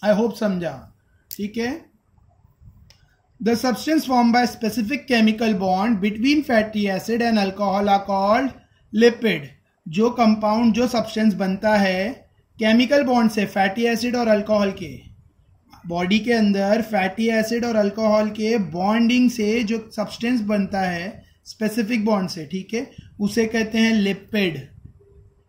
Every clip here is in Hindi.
आई होप समझा, ठीक है। The substance form by specific chemical bond between fatty acid and alcohol are called lipid. जो कंपाउंड, जो सब्सटेंस बनता है केमिकल बॉन्ड से फैटी एसिड और अल्कोहल के, बॉडी के अंदर फैटी एसिड और अल्कोहल के बॉन्डिंग से जो सब्सटेंस बनता है स्पेसिफिक बॉन्ड से, ठीक है, उसे कहते हैं लिपिड।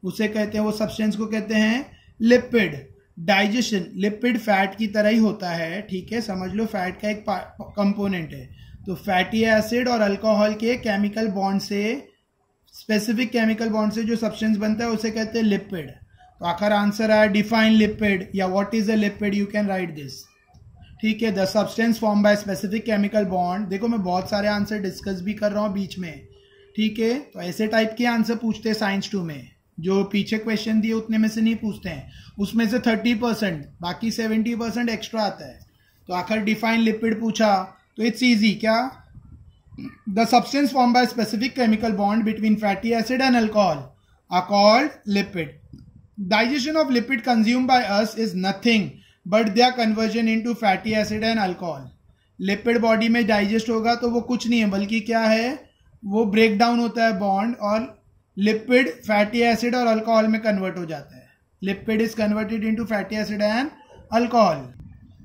उसे कहते हैं, वो सब्सटेंस को कहते हैं लिपिड। डाइजेशन लिपिड फैट की तरह ही होता है, ठीक है, समझ लो फैट का एक कंपोनेंट है। तो फैटी एसिड और अल्कोहल के केमिकल बॉन्ड से, स्पेसिफिक केमिकल बॉन्ड से जो सब्सटेंस बनता है उसे कहते हैं लिपिड। तो आखिर आंसर आया डिफाइन लिपिड या what is a lipid, you can right this, ठीक है। The substance form by specific chemical bond. देखो मैं बहुत सारे आंसर डिस्कस भी कर रहा हूँ बीच में, ठीक है। तो ऐसे टाइप के आंसर पूछते हैं साइंस 2 में, जो पीछे क्वेश्चन दिए उतने में से नहीं पूछते हैं, उसमें से 30%, बाकी 70% एक्स्ट्रा आता है। तो आखिर डिफाइन लिपिड पूछा तो इट्स इजी, क्या? The substance form by specific chemical bond between fatty acid and alcohol are called lipid. Digestion of lipid consumed by us is nothing but their conversion into fatty acid and alcohol. Lipid body में डाइजेस्ट होगा तो वो कुछ नहीं है बल्कि क्या है, वो ब्रेक डाउन होता है बॉन्ड और लिपिड फैटी एसिड और अल्कोहल में कन्वर्ट हो जाता है। Lipid is converted into fatty acid and alcohol.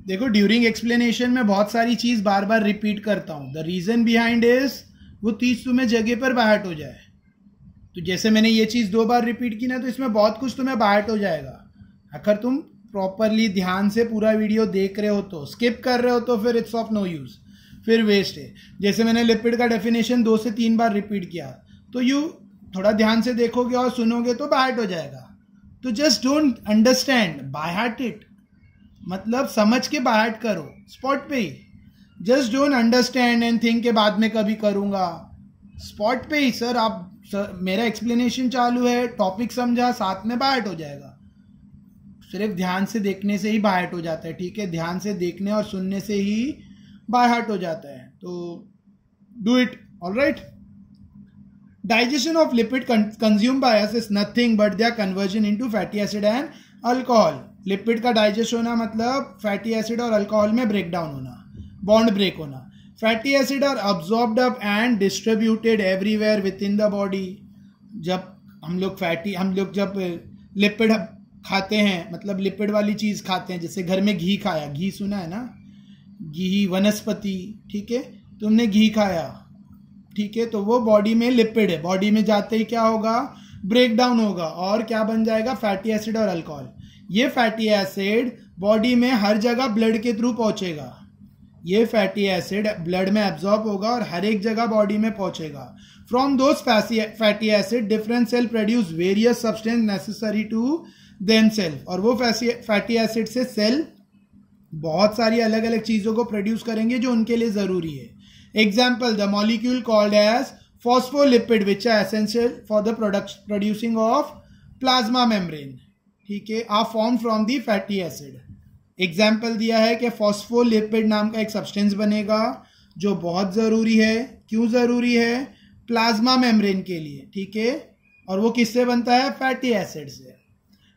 देखो ड्यूरिंग एक्सप्लेनेशन में बहुत सारी चीज बार बार रिपीट करता हूं। द रीजन बिहाइंड इज वो चीज तुम्हें जगह पर बाहर हो जाए। तो जैसे मैंने ये चीज 2 बार रिपीट की ना, तो इसमें बहुत कुछ तुम्हें बाहर हो जाएगा। अगर तुम प्रॉपरली ध्यान से पूरा वीडियो देख रहे हो तो, स्किप कर रहे हो तो फिर इट्स ऑफ नो यूज, फिर वेस्ट है। जैसे मैंने लिपिड का डेफिनेशन 2 से 3 बार रिपीट किया, तो यू थोड़ा ध्यान से देखोगे और सुनोगे तो बाहर हो जाएगा। तो just don't understand, by heart it, मतलब समझ के बाहर करो स्पॉट पे ही। Just don't understand and think के बाद में कभी करूंगा, स्पॉट पे ही सर आप मेरा एक्सप्लेनेशन चालू है, टॉपिक समझा, साथ में बाहर हो जाएगा। सिर्फ ध्यान से देखने से ही बाहर हो जाता है, ठीक है, ध्यान से देखने और सुनने से ही बाहर हो जाता है। तो do it, alright. Digestion of lipid consume by us is nothing but their conversion into fatty acid and alcohol. Lipid का डाइजेस्ट होना मतलब फैटी एसिड और अल्कोहल में ब्रेक डाउन होना, बॉन्ड ब्रेक होना। Fatty acid are absorbed up and distributed everywhere within the body. जब हम लोग जब लिपिड खाते हैं, मतलब लिपिड वाली चीज खाते हैं, जैसे घर में घी खाया, घी सुना है ना, घी वनस्पति, ठीक है, तुमने घी खाया, ठीक है, तो वो बॉडी में लिपिड है। बॉडी में जाते ही क्या होगा, ब्रेक डाउन होगा और क्या बन जाएगा, फैटी एसिड और अल्कोहल। ये फैटी एसिड बॉडी में हर जगह ब्लड के थ्रू पहुंचेगा। ये फैटी एसिड ब्लड में एब्जॉर्ब होगा और हर एक जगह बॉडी में पहुंचेगा। From those fatty acid different cell produce various substance necessary to themselves. और वो फैटी एसिड से सेल बहुत सारी अलग अलग चीजों को प्रोड्यूस करेंगे जो उनके लिए जरूरी है। Example, the molecule called as phospholipid which are essential for the producing of plasma membrane, ठीक है, are form from the fatty acid. Example दिया है कि फॉस्फोलिपिड नाम का एक सब्सटेंस बनेगा जो बहुत जरूरी है। क्यों जरूरी है? प्लाज्मा मेम्ब्रेन के लिए, ठीक है, और वो किससे बनता है, फैटी एसिड से।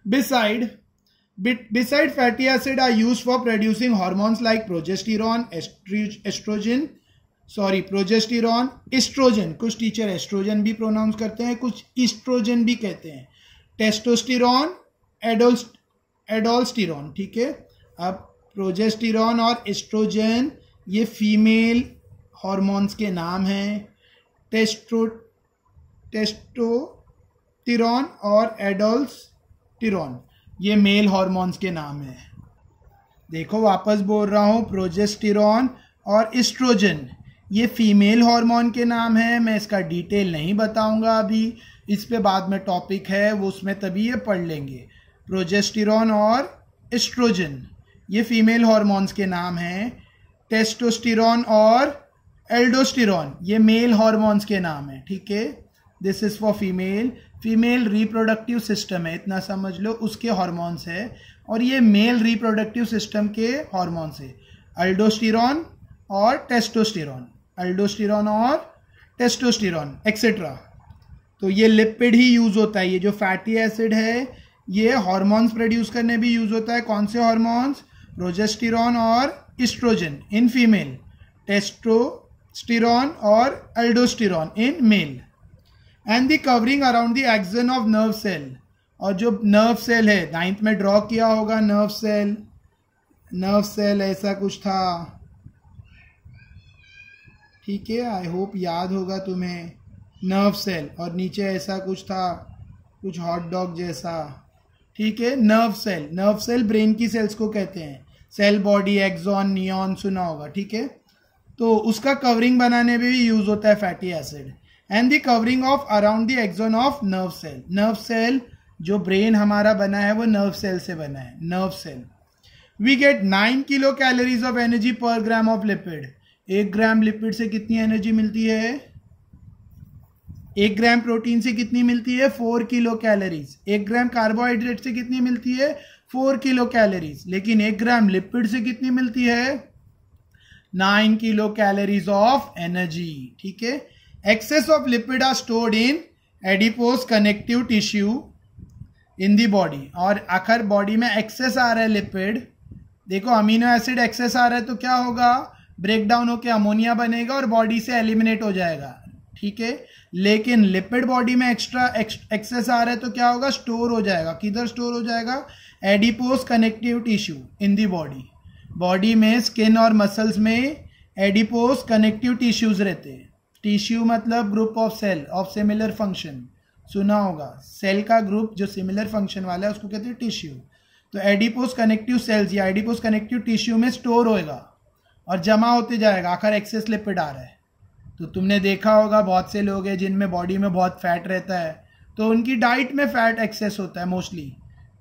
Beside fatty acid are used for producing hormones like progesterone, estrogen, कुछ टीचर एस्ट्रोजन भी प्रोनाउंस करते हैं, कुछ ईस्ट्रोजन भी कहते हैं, टेस्टोस्टेरोन, एडोल्स्टेरोन, ठीक है। अब प्रोजेस्टेरोन और एस्ट्रोजन ये फीमेल हार्मोन्स के नाम हैं। टेस्टोस्टेरोन और एडोल्स्टेरोन ये मेल हार्मोन्स के नाम हैं। देखो वापस बोल रहा हूँ, प्रोजेस्टेरोन और एस्ट्रोजन ये फीमेल हार्मोन के नाम है। मैं इसका डिटेल नहीं बताऊंगा अभी, इस पे बाद में टॉपिक है वो, उसमें तभी ये पढ़ लेंगे। प्रोजेस्टेरोन और एस्ट्रोजन ये फीमेल हार्मोन्स के नाम हैं। टेस्टोस्टेरोन और एल्डोस्टेरोन ये मेल हार्मोन्स के नाम हैं, ठीक है। This is for female reproductive system है, इतना समझ लो, उसके हार्मोन्स है, और ये मेल रिप्रोडक्टिव सिस्टम के हार्मोन्स है, अल्डोस्टेरोन और टेस्टोस्टेरोन, अल्डोस्टेरोन और टेस्टोस्टेरोन एक्सेट्रा। तो ये लिपिड ही यूज होता है। ये जो फैटी एसिड है ये हार्मोन्स प्रोड्यूस करने भी यूज होता है। कौन से हार्मोन्स? प्रोजेस्टेरॉन और एस्ट्रोजन इन फीमेल, टेस्टोस्टेरॉन और aldosterone in male, and the covering around the axon of nerve cell, और जो नर्व सेल है 9th में ड्रॉ किया होगा, नर्व सेल ऐसा कुछ था, ठीक है, आई होप याद होगा तुम्हें, नर्व सेल, और नीचे ऐसा कुछ था, कुछ हॉट डॉग जैसा, ठीक है, नर्व सेल ब्रेन की सेल्स को कहते हैं, सेल बॉडी, एक्सॉन, नियॉन सुना होगा, ठीक है, तो उसका कवरिंग बनाने में भी यूज होता है fatty acid, and the covering of around the axon of nerve cell, जो ब्रेन हमारा बना है वो नर्व सेल से बना है, nerve cell. We get 9 kilo calories of energy per gram of lipid, 1 gram lipid से कितनी एनर्जी मिलती है, 1 ग्राम प्रोटीन से कितनी मिलती है, 4 किलो कैलोरीज, 1 ग्राम कार्बोहाइड्रेट से कितनी मिलती है, 4 किलो कैलोरीज, लेकिन 1 ग्राम लिपिड से कितनी मिलती है, 9 किलो कैलोरीज ऑफ एनर्जी, ठीक है। Excess of lipid are stored in adipose connective tissue in the body, और आखिर बॉडी में एक्सेस आ रहा है लिपिड, देखो अमीनो एसिड एक्सेस आ रहा है तो क्या होगा, ब्रेक डाउन होकर अमोनिया बनेगा और बॉडी से एलिमिनेट हो जाएगा, ठीक है, लेकिन लिपिड बॉडी में एक्स्ट्रा एक्सेस आ रहा है तो क्या होगा, स्टोर हो जाएगा, किधर स्टोर हो जाएगा, adipose connective tissue in the body, body में स्किन और मसल्स में एडिपोज कनेक्टिव टिश्यूज रहते हैं, टिश्यू मतलब group of cell of similar function, सुना होगा, सेल का ग्रुप जो सिमिलर फंक्शन वाला है उसको कहते हैं टिश्यू, तो एडिपोज कनेक्टिव सेल्स या एडिपोज कनेक्टिव टिश्यू में स्टोर होएगा और जमा होते जाएगा, आखिर एक्सेस लिपिड आ रहा है, तो तुमने देखा होगा बहुत से लोग हैं जिनमें बॉडी में बहुत फैट रहता है, तो उनकी डाइट में फैट एक्सेस होता है मोस्टली,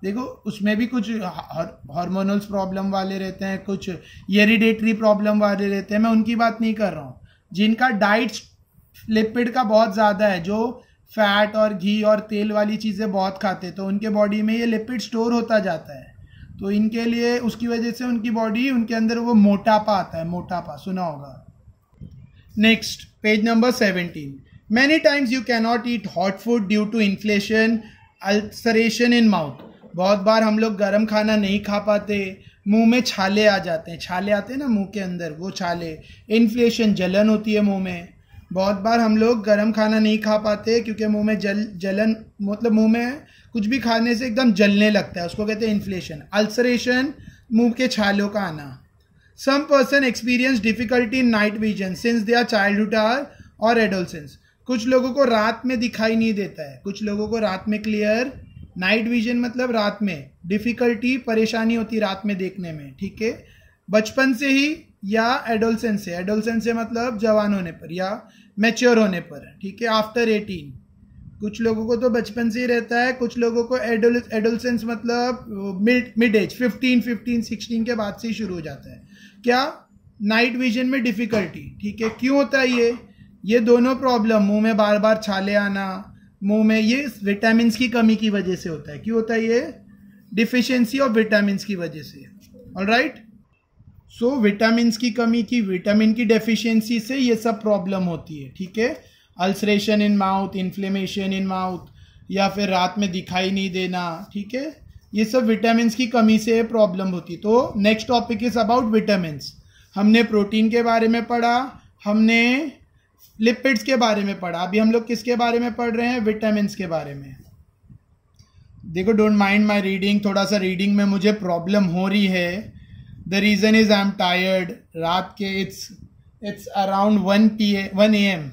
देखो उसमें भी कुछ हार्मोनल्स प्रॉब्लम वाले रहते हैं, कुछ हेरिडेटरी प्रॉब्लम वाले रहते हैं, मैं उनकी बात नहीं कर रहा हूँ, जिनका डाइट लिपिड का बहुत ज़्यादा है, जो फैट और घी और तेल वाली चीज़ें बहुत खाते, तो उनके बॉडी में ये लिपिड स्टोर होता जाता है, तो इनके लिए उसकी वजह से उनकी बॉडी, उनके अंदर वो मोटापा आता है, मोटापा सुना होगा। Next page number 17, many times you can not eat hot food due to inflammation, ulceration in mouth, बहुत बार हम लोग गर्म खाना नहीं खा पाते, मुंह में छाले आ जाते हैं, छाले आते हैं ना मुंह के अंदर, वो छाले, इन्फ्लेशन जलन होती है मुंह में, बहुत बार हम लोग गर्म खाना नहीं खा पाते क्योंकि मुंह में जलन, मतलब मुंह में कुछ भी खाने से एकदम जलने लगता है, उसको कहते हैं इन्फ्लेशन, अल्सरेशन मुंह के छालों का आना। Some person experience difficulty in night vision since their childhood or और एडोलसेंस, कुछ लोगों को रात में दिखाई नहीं देता है, कुछ लोगों को रात में क्लियर, नाइट विजन मतलब रात में, डिफिकल्टी परेशानी होती रात में देखने में, ठीक है, बचपन से ही या एडोलसेंस से मतलब जवान होने पर या मैच्योर होने पर, ठीक है, आफ्टर 18, कुछ लोगों को तो बचपन से ही रहता है, कुछ लोगों को एडोलसेंस मतलब मिड एज 15-16 के बाद से ही शुरू हो जाता है, क्या, नाइट विजन में डिफिकल्टी, ठीक है, क्यों होता है ये दोनों प्रॉब्लम, मुंह में बार बार छाले आना, मुंह में, ये विटामिन की कमी की वजह से होता है, क्यों होता है ये, डिफिशियंसी ऑफ विटामिन की वजह से, ऑलराइट, सो विटामिन की कमी की, विटामिन की डेफिशिएंसी से ये सब प्रॉब्लम होती है, ठीक है, ulceration in mouth, inflammation in mouth, या फिर रात में दिखाई नहीं देना, ठीक है, ये सब विटामिन की कमी से प्रॉब्लम होती है। तो next topic is about vitamin, हमने प्रोटीन के बारे में पढ़ा, हमने लिपिड्स के बारे में पढ़ा, अभी हम लोग किसके बारे में पढ़ रहे हैं, विटामिन के बारे में। देखो डोंट माइंड माई रीडिंग, थोड़ा सा रीडिंग में मुझे प्रॉब्लम हो रही है, the reason is I am tired, रात के इट्स अराउंड 1 AM,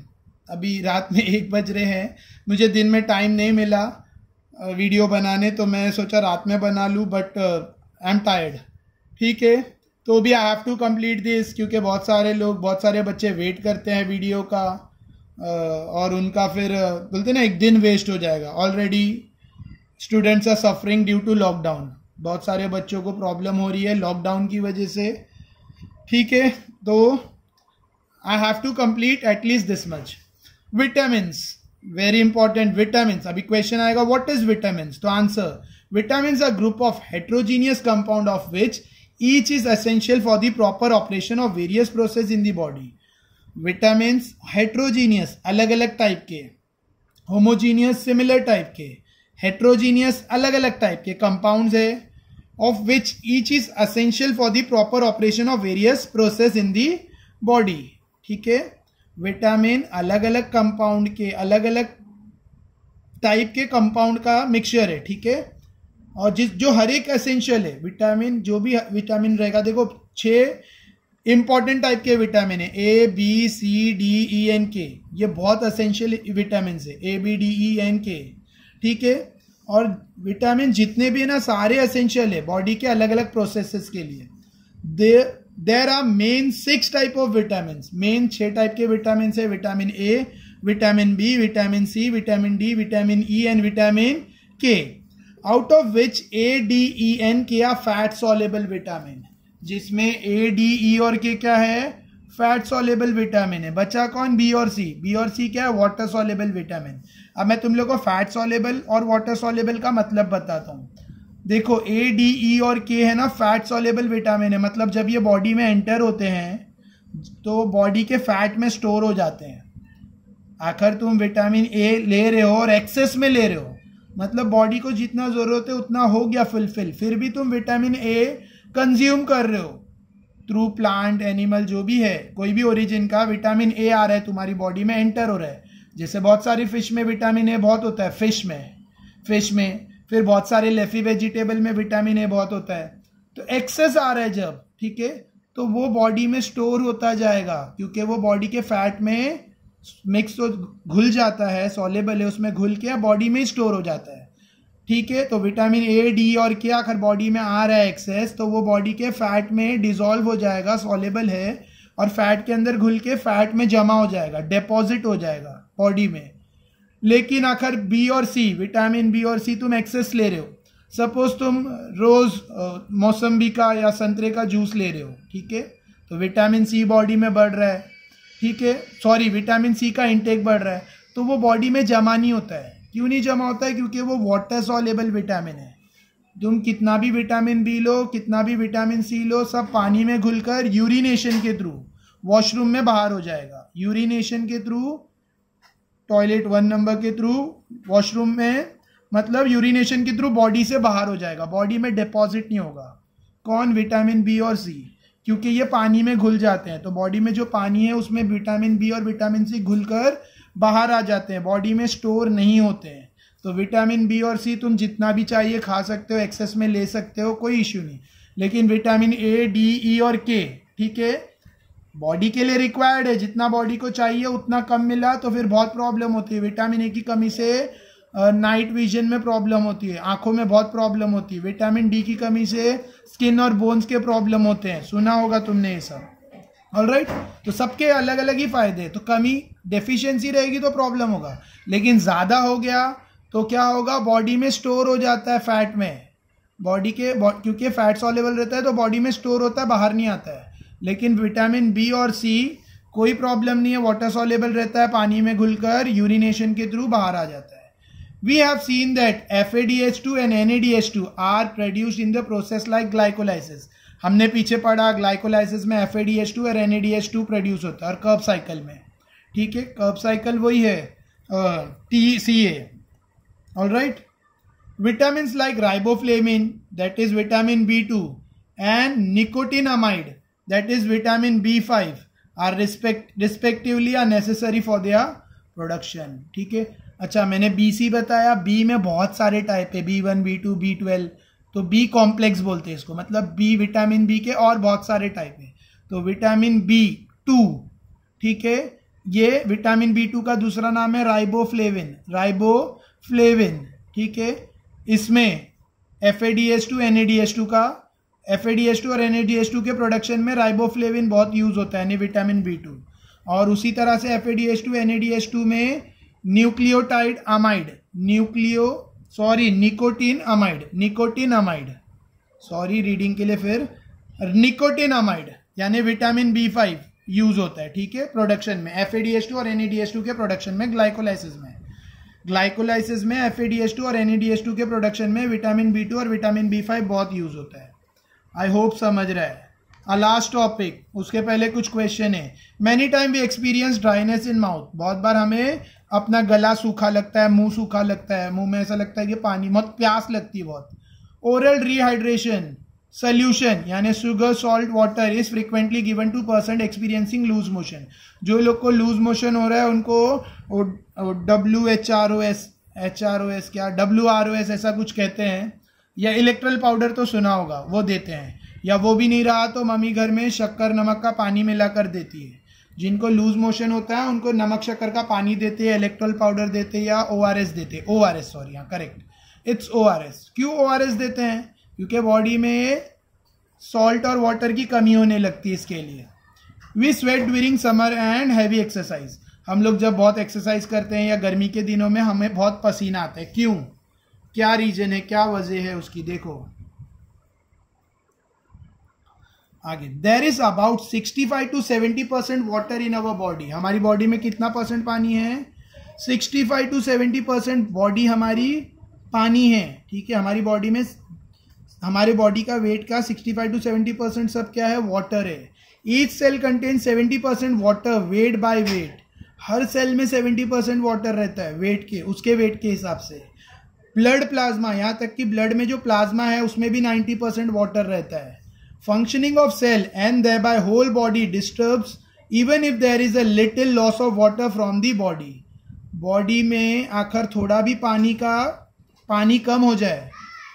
अभी रात में 1 बज रहे हैं, मुझे दिन में टाइम नहीं मिला वीडियो बनाने, तो मैं सोचा रात में बना लूँ, बट आई एम टायर्ड, ठीक है, तो भी I have to complete this, क्योंकि बहुत सारे बच्चे वेट करते हैं वीडियो का, और उनका फिर बोलते ना एक दिन वेस्ट हो जाएगा, already students are suffering due to lockdown, बहुत सारे बच्चों को प्रॉब्लम हो रही है लॉकडाउन की वजह से, ठीक है, तो I have to complete at least this much. Vitamins, very important, vitamins, अभी क्वेश्चन आएगा व्हाट इज विटामिन्स, तो answer, vitamins are group of heterogeneous compound of which each is essential for the proper operation of various process in the body. Vitamins heterogeneous अलग अलग टाइप के, होमोजीनियस सिमिलर टाइप के, हेट्रोजीनियस अलग अलग टाइप के कंपाउंड्स है, of which each is essential for the proper operation of various process in the body. ठीक है, विटामिन अलग अलग कंपाउंड के, अलग अलग टाइप के कंपाउंड का मिक्सचर है. ठीक है, और जो हर एक एसेंशियल है विटामिन, जो भी विटामिन रहेगा, देखो 6 इंपॉर्टेंट टाइप के विटामिन है, A B C D E and K, ये बहुत एसेंशियल विटामिन है, A B D E and K. ठीक है, और विटामिन जितने भी है ना, सारे एसेंशियल है बॉडी के अलग अलग प्रोसेसेस के लिए. There are main 6 type of vitamin, main 6 type के विटामिन है. Vitamin A, vitamin B, vitamin C, vitamin D, vitamin E and vitamin K. Out of which A D E and K are fat soluble vitamin, जिसमें ए डी ई और के क्या है, फैट सॉल्युबल विटामिन है. बचा कौन, बी और सी. बी और सी क्या है, वाटर सॉल्युबल विटामिन. अब मैं तुम लोग को फैट सॉल्युबल और वाटर सॉल्युबल का मतलब बताता हूँ. देखो ए डी ई और के है ना, फैट सॉल्युबल विटामिन है, मतलब जब ये बॉडी में एंटर होते हैं तो बॉडी के फैट में स्टोर हो जाते हैं. आखिर तुम विटामिन ए ले रहे हो और एक्सेस में ले रहे हो, मतलब बॉडी को जितना जरूरत है उतना हो गया फुलफिल, फिर भी तुम विटामिन ए कंज्यूम कर रहे हो थ्रू प्लांट, एनिमल, जो भी है, कोई भी ओरिजिन का विटामिन ए आ रहा है तुम्हारी बॉडी में, एंटर हो रहा है. जैसे बहुत सारी फिश में विटामिन ए बहुत होता है, फिश में फिर बहुत सारे लेफी वेजिटेबल में विटामिन ए बहुत होता है. तो एक्सेस आ रहा है जब, ठीक है, तो वो बॉडी में स्टोर होता जाएगा, क्योंकि वो बॉडी के फैट में मिक्स तो घुल जाता है, सॉल्युबल है, उसमें घुल के बॉडी में स्टोर हो जाता है. ठीक है, तो विटामिन ए डी और के अगर बॉडी में आ रहा है एक्सेस, तो वो बॉडी के फैट में डिसॉल्व हो जाएगा, सॉल्युबल है, और फैट के अंदर घुल के फैट में जमा हो जाएगा, डिपॉजिट हो जाएगा बॉडी में. लेकिन आखिर बी और सी, विटामिन बी और सी तुम एक्सेस ले रहे हो. सपोज तुम रोज मौसम्बी का या संतरे का जूस ले रहे हो, ठीक है, तो विटामिन सी बॉडी में बढ़ रहा है. ठीक है, सॉरी, विटामिन सी का इंटेक बढ़ रहा है, तो वो बॉडी में जमा नहीं होता है. क्यों नहीं जमा होता है, क्योंकि वो वाटर सॉल्युबल विटामिन है. तुम कितना भी विटामिन बी लो, कितना भी विटामिन सी लो, सब पानी में घुलकर यूरिनेशन के थ्रू वॉशरूम में बाहर हो जाएगा. यूरिनेशन के थ्रू, टॉयलेट 1 नंबर के थ्रू, वॉशरूम में, मतलब यूरिनेशन के थ्रू बॉडी से बाहर हो जाएगा, बॉडी में डिपॉजिट नहीं होगा. कौन, विटामिन बी और सी, क्योंकि ये पानी में घुल जाते हैं. तो बॉडी में जो पानी है उसमें विटामिन बी और विटामिन सी घुलकर बाहर आ जाते हैं, बॉडी में स्टोर नहीं होते हैं. तो विटामिन बी और सी तुम जितना भी चाहिए खा सकते हो, एक्सेस में ले सकते हो, कोई इश्यू नहीं. लेकिन विटामिन ए डी ई और के, ठीक है, बॉडी के लिए रिक्वायर्ड है, जितना बॉडी को चाहिए उतना कम मिला तो फिर बहुत प्रॉब्लम होती है. विटामिन ए की कमी से नाइट विजन में प्रॉब्लम होती है, आंखों में बहुत प्रॉब्लम होती है. विटामिन डी की कमी से स्किन और बोन्स के प्रॉब्लम होते हैं, सुना होगा तुमने ये सब. ऑलराइट, तो सबके अलग अलग ही फायदे हैं. तो कमी, डेफिशिएंसी रहेगी तो प्रॉब्लम होगा, लेकिन ज्यादा हो गया तो क्या होगा, बॉडी में स्टोर हो जाता है फैट में, बॉडी के, क्योंकि फैट सॉल्युबल रहता है तो बॉडी में स्टोर होता है, बाहर नहीं आता है. लेकिन विटामिन बी और सी कोई प्रॉब्लम नहीं है, वाटर सॉल्युबल रहता है, पानी में घुलकर यूरिनेशन के थ्रू बाहर आ जाता है. We have seen that FADH2 and NADH2 are produced in the process like glycolysis. हमने पीछे पढ़ा ग्लाइकोलाइसिस में FADH2 और NADH2 प्रोड्यूस होता है, और कर्ब साइकिल में, ठीक है, कर्ब साइकिल वही है TCA. Alright, vitamin like riboflavin, that is vitamin B2, and nicotinamide, that is vitamin B5, are respectively are necessary for their production. ठीक है, अच्छा, मैंने BC बताया, बी में बहुत सारे टाइप है, B1, B2, B12, तो बी कॉम्प्लेक्स बोलते हैं इसको, मतलब बी, विटामिन बी के और बहुत सारे टाइप है. तो विटामिन B2, ठीक है, ये विटामिन B2 का दूसरा नाम है राइबोफ्लेविन, ठीक है. इसमें FADH2, NADH2 का, FADH2 और NADH2 के प्रोडक्शन में राइबोफ्लेविन बहुत यूज होता है, यानी विटामिन B2. और उसी तरह से FADH2, NADH2 में nucleotide amide, nicotine amide, sorry reading के लिए, फिर निकोटिन अमाइड यानी विटामिन B5 यूज होता है, ठीक है, प्रोडक्शन में, FADH2 और NADH2 के प्रोडक्शन में. ग्लाइकोलाइसिस में FADH2 और NADH2 के प्रोडक्शन में विटामिन B2 और विटामिन B5 बहुत यूज होता है. आई होप समझ रहा है. लास्ट टॉपिक, उसके पहले कुछ क्वेश्चन है. Many time we experience dryness in mouth, बहुत बार हमें अपना गला सूखा लगता है, मुंह सूखा लगता है, मुंह में ऐसा लगता है कि पानी, बहुत प्यास लगती है बहुत. ओरल रिहाइड्रेशन सोल्यूशन यानी sugar salt water is frequently given to person experiencing loose motion. जो लोग को लूज मोशन हो रहा है उनको WHROS क्या WROS ऐसा कुछ कहते हैं, या इलेक्ट्रल पाउडर तो सुना होगा, वो देते हैं, या वो भी नहीं रहा तो मम्मी घर में शक्कर नमक का पानी मिलाकर देती है। जिनको लूज मोशन होता है उनको नमक शक्कर का पानी देते हैं, इलेक्ट्रल पाउडर देते हैं, या ORS देते हैं। ORS सॉरी, हाँ करेक्ट, इट्स ORS। क्यों ORS देते हैं? क्योंकि बॉडी में सॉल्ट और वाटर की कमी होने लगती है, इसके लिए। We sweat during summer and heavy exercise. हम लोग जब बहुत एक्सरसाइज करते हैं या गर्मी के दिनों में हमें बहुत पसीना आता है। क्यों? क्या रीजन है, क्या वजह है उसकी? देखो आगे, there is about 65 to 70% water in our body. हमारी बॉडी में कितना परसेंट पानी है? 65 to 70% बॉडी हमारी पानी है, ठीक है। हमारी बॉडी में, हमारे बॉडी का वेट का 65 to 70% सब क्या है? वाटर है। Each cell contain 70% water weight by weight. हर सेल में 70% वाटर रहता है वेट के, उसके वेट के हिसाब से। ब्लड प्लाज्मा, यहाँ तक कि ब्लड में जो प्लाज्मा है उसमें भी 90% वाटर रहता है। Functioning of cell and thereby whole body disturbs even if there is a little loss of water from the body. Body में आखिर थोड़ा भी पानी कम हो जाए,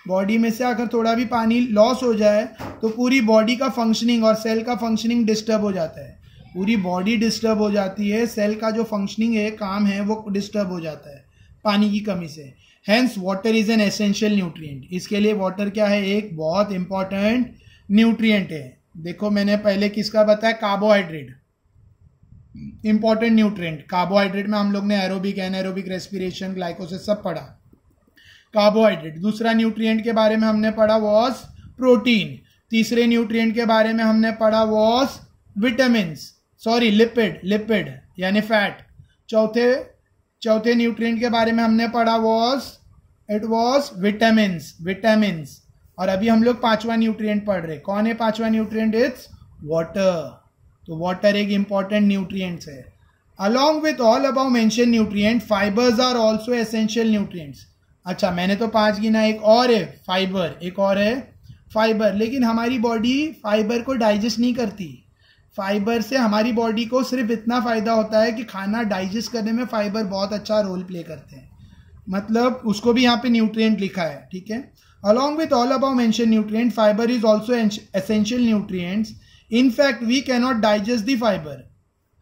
बॉडी में से आकर थोड़ा भी पानी लॉस हो जाए तो पूरी बॉडी का फंक्शनिंग और सेल का फंक्शनिंग डिस्टर्ब हो जाता है। पूरी बॉडी डिस्टर्ब हो जाती है, सेल का जो फंक्शनिंग है, काम है, वो डिस्टर्ब हो जाता है पानी की कमी से। Hence water is an essential nutrient. इसके लिए वाटर क्या है? एक बहुत इंपॉर्टेंट न्यूट्रिएंट है। देखो मैंने पहले किसका बताया? Carbohydrate, important nutrient. कार्बोहाइड्रेट में हम लोग ने एरोबिक, एनारोबिक रेस्पिरेशन, ग्लाइकोसिस सब पढ़ा। कार्बोहाइड्रेट। दूसरा न्यूट्रिएंट के बारे में हमने पढ़ा वॉज प्रोटीन। तीसरे न्यूट्रिएंट के बारे में हमने पढ़ा वॉज लिपिड यानी फैट। चौथे न्यूट्रिएंट के बारे में हमने पढ़ा वॉज विटामिन्स। और अभी हम लोग पांचवा न्यूट्रिएंट पढ़ रहे। कौन है पांचवा न्यूट्रिएंट? It's water. तो वाटर एक इंपॉर्टेंट न्यूट्रिएंट्स है। Along with all above mention nutrient, fibres are also essential nutrients. अच्छा, मैंने तो 5 गिना, एक और है फाइबर, एक और है फाइबर। लेकिन हमारी बॉडी फाइबर को डाइजेस्ट नहीं करती। फाइबर से हमारी बॉडी को सिर्फ इतना फायदा होता है कि खाना डाइजेस्ट करने में फाइबर बहुत अच्छा रोल प्ले करते हैं, मतलब उसको भी यहाँ पे न्यूट्रिएंट लिखा है, ठीक है। Along with all above mention nutrient, fibre is also essential nutrients. In fact we cannot digest the fibre.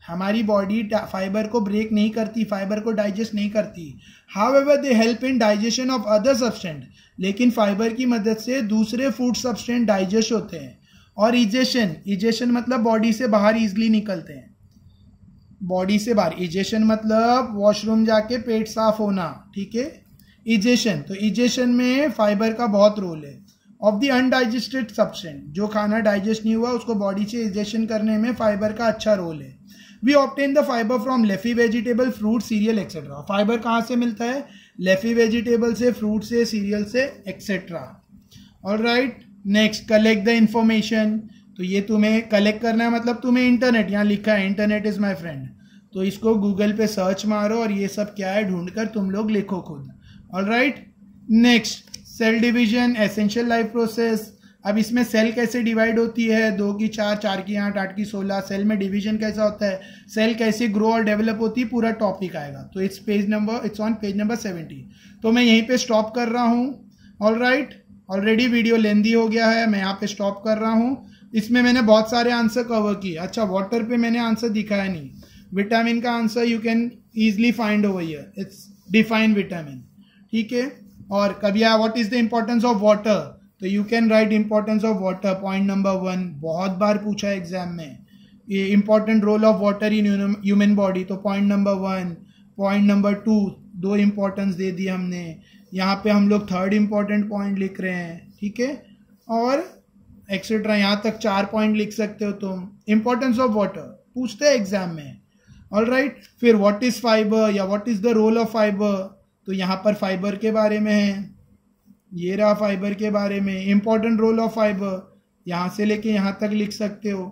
हमारी बॉडी फाइबर को ब्रेक नहीं करती, फाइबर को डाइजेस्ट नहीं करती। However they help in digestion of other substance. लेकिन फाइबर की मदद से दूसरे फूड सब्सटेंट डाइजेस्ट होते हैं। और इजेशन मतलब बॉडी से बाहर इजिली निकलते हैं। बॉडी से बाहर, इजेशन मतलब वॉशरूम जाके पेट साफ होना, ठीक है, इजेशन। तो इजेशन में फाइबर का बहुत रोल है। ऑफ द अनडाइजेस्टेड सब्सटेंट, जो खाना डाइजेस्ट नहीं हुआ उसको बॉडी से इजेशन करने में फाइबर का अच्छा रोल है। We obtain the fibre from leafy vegetable, fruit, cereal etcetera. Fibre कहाँ से मिलता है? लेफी वेजिटेबल से, फ्रूट से, सीरियल से, etcetera. Alright, next, collect the information. तो ये तुम्हें कलेक्ट करना है, मतलब तुम्हें इंटरनेट, यहाँ लिखा है इंटरनेट इज माई फ्रेंड, तो इसको गूगल पे सर्च मारो और ये सब क्या है ढूंढकर तुम लोग लिखो खुद। Alright, next, cell division, essential life process. अब इसमें सेल कैसे डिवाइड होती है? 2 की 4, 4 की 8, 8 की 16। सेल में डिवीजन कैसा होता है, सेल कैसे ग्रो और डेवलप होती है, पूरा टॉपिक आएगा। तो इट्स ऑन पेज नंबर 70। तो मैं यहीं पे स्टॉप कर रहा हूँ। ऑलराइट, ऑलरेडी वीडियो लेंदी हो गया है, मैं यहाँ पे स्टॉप कर रहा हूँ। इसमें मैंने बहुत सारे आंसर कवर किए। अच्छा, वाटर पे मैंने आंसर दिखाया नहीं। विटामिन का answer you can easily find over here, it's define vitamin, ठीक है। और कभी what is the importance of water, तो you can write importance of water, point number 1, बहुत बार पूछा है एग्जाम में। ये important role of water in human body, तो point number 1, point number 2, 2 importance दे दिए हमने। यहाँ पे हम लोग 3rd इंपॉर्टेंट पॉइंट लिख रहे हैं, ठीक है, और एक्सेट्रा, यहाँ तक 4 पॉइंट लिख सकते हो तुम। इंपॉर्टेंस ऑफ वाटर पूछते हैं एग्जाम में। ऑलराइट, फिर व्हाट इज फाइबर या what is the role of fibre, तो यहाँ पर फाइबर के बारे में है, ये रहा फाइबर के बारे में। इंपॉर्टेंट रोल ऑफ फाइबर, यहाँ से लेके यहाँ तक लिख सकते हो,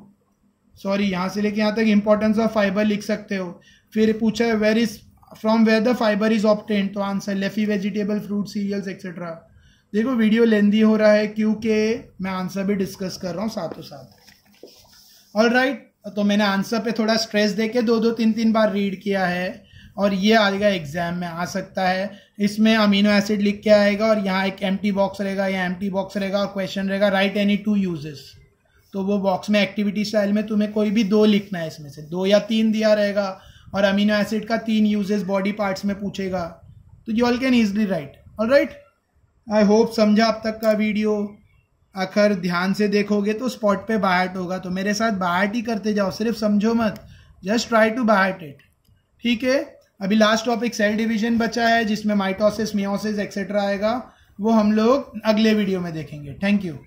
सॉरी यहाँ से लेके यहाँ तक इंपॉर्टेंस ऑफ फाइबर लिख सकते हो। फिर पूछा है where the fibre is obtained, तो answer leafy vegetable, fruit, cereals etcetera. देखो वीडियो लेंदी हो रहा है क्योंकि मैं आंसर भी डिस्कस कर रहा हूँ साथों साथ। ऑलराइट, तो मैंने आंसर पे थोड़ा स्ट्रेस देके 2-3 बार रीड किया है और ये आएगा एग्जाम में आ सकता है। इसमें अमीनो एसिड लिख के आएगा और यहाँ एक एम्प्टी बॉक्स रहेगा, या एम्प्टी बॉक्स रहेगा और क्वेश्चन रहेगा राइट एनी 2 यूजेस। तो वो बॉक्स में एक्टिविटी स्टाइल में तुम्हें कोई भी 2 लिखना है, इसमें से 2 या 3 दिया रहेगा और अमीनो एसिड का 3 यूजेस बॉडी पार्ट्स में पूछेगा, तो you all can easily right. Alright, I hope समझा अब तक का वीडियो। अगर ध्यान से देखोगे तो स्पॉट पे बाहट होगा, तो मेरे साथ बाहट ही करते जाओ, सिर्फ समझो मत, जस्ट ट्राई टू बाहट इट। ठीक है, अभी लास्ट टॉपिक सेल डिवीजन बचा है जिसमें माइटोसिस, मियोसिस एक्सेट्रा आएगा, वो हम लोग अगले वीडियो में देखेंगे। Thank you.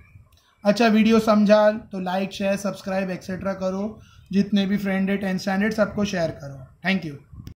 अच्छा, वीडियो समझा तो लाइक शेयर सब्सक्राइब एक्सेट्रा करो, जितने भी फ्रेंड है 10th स्टैंडर्ड सबको शेयर करो। Thank you.